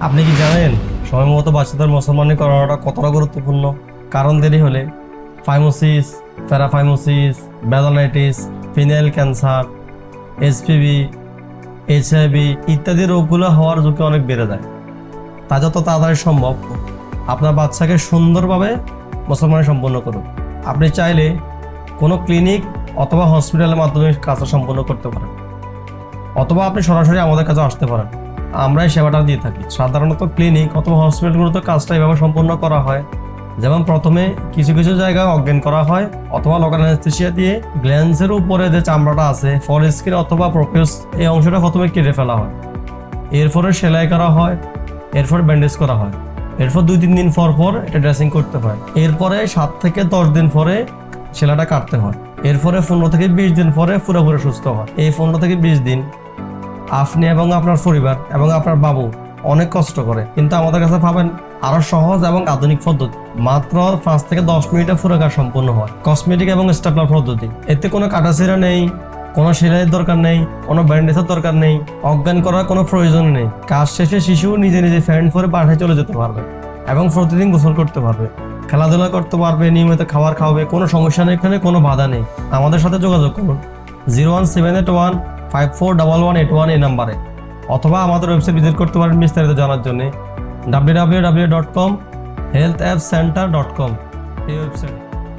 আপনি কি জানেন সময় মতো বাচ্চাদের মুসলমানি করানোটা কতটা গুরুত্বপূর্ণ? কারণ দেরি হলে phimosis, paraphimosis, balanitis, phenyl cancer, SPV, HIV ইত্যাদি রোগগুলো হওয়ার ঝুঁকি অনেক বেড়ে যায়। তা যত তাড়াতাড়ি সম্ভব আপনার বাচ্চাকে সুন্দরভাবে মুসলমানি সম্পন্ন করুন। আপনি চাইলে কোনো ক্লিনিক অথবা হসপিটালের মাধ্যমে কাজটা সম্পন্ন করতে পারেন, অথবা আপনি সরাসরি আমাদের কাছে আসতে পারেন। আমরা এই সেবাটা দিয়ে থাকি। সাধারণত ক্লিনিক অথবা হসপিটালগুলোতে কাজটা এভাবে সম্পন্ন করা হয়, যেমন প্রথমে কিছু কিছু জায়গায় অজ্ঞান করা হয় অথবা লোকাল অ্যানেস্থেসিয়া দিয়ে গ্ল্যান্সের উপরে যে চামড়াটা আছে ফর স্কিন অথবা প্রোপিউস, এই অংশটা প্রথমে কেটে ফেলা হয়। এরপরে সেলাই করা হয়, এরপর ব্যান্ডেজ করা হয়, এরপর 2-3 দিন পর পর এটা ড্রেসিং করতে হয়। এরপরে 7 থেকে 10 দিন পরে সেলাইটা কাটতে হয়। এরপরে 15 থেকে 20 দিন পরে পুরোপুরি সুস্থ হয়। এই 15 থেকে 20 দিন আপনি এবং আপনার পরিবার এবং আপনার বাবু অনেক কষ্ট করে, কিন্তু আমাদের কাছে পাবেন আরো সহজ এবং আধুনিক পদ্ধতি। মাত্র 5 থেকে 10 মিনিটে পুরো কাজ সম্পূর্ণ হয়। কসমেটিক এবং স্টেপলার পদ্ধতি, এতে কোনো কাটাছিড়া নেই, কোনো সেলাইয়ের দরকার নেই, কোনো ব্যান্ডেজের দরকার নেই, অজ্ঞান করার কোনো প্রয়োজন নেই। কাজ শেষে শিশু নিজে নিজে ফ্যান পরে বাসায় চলে যেতে পারবে এবং প্রতিদিন গোসল করতে পারবে, খেলাধুলা করতে পারবে, নিয়মিত খাবার খাওয়াবে, কোনো সমস্যা নেই, এখানে কোনো বাধা নেই। আমাদের সাথে যোগাযোগ করুন 01781541181 এই নাম্বারে, অথবা আমাদের ওয়েবসাইট ভিজিট করতে পারেন বিস্তারিত জানার জন্য www.healthAppsCenter.com এই ওয়েবসাইট।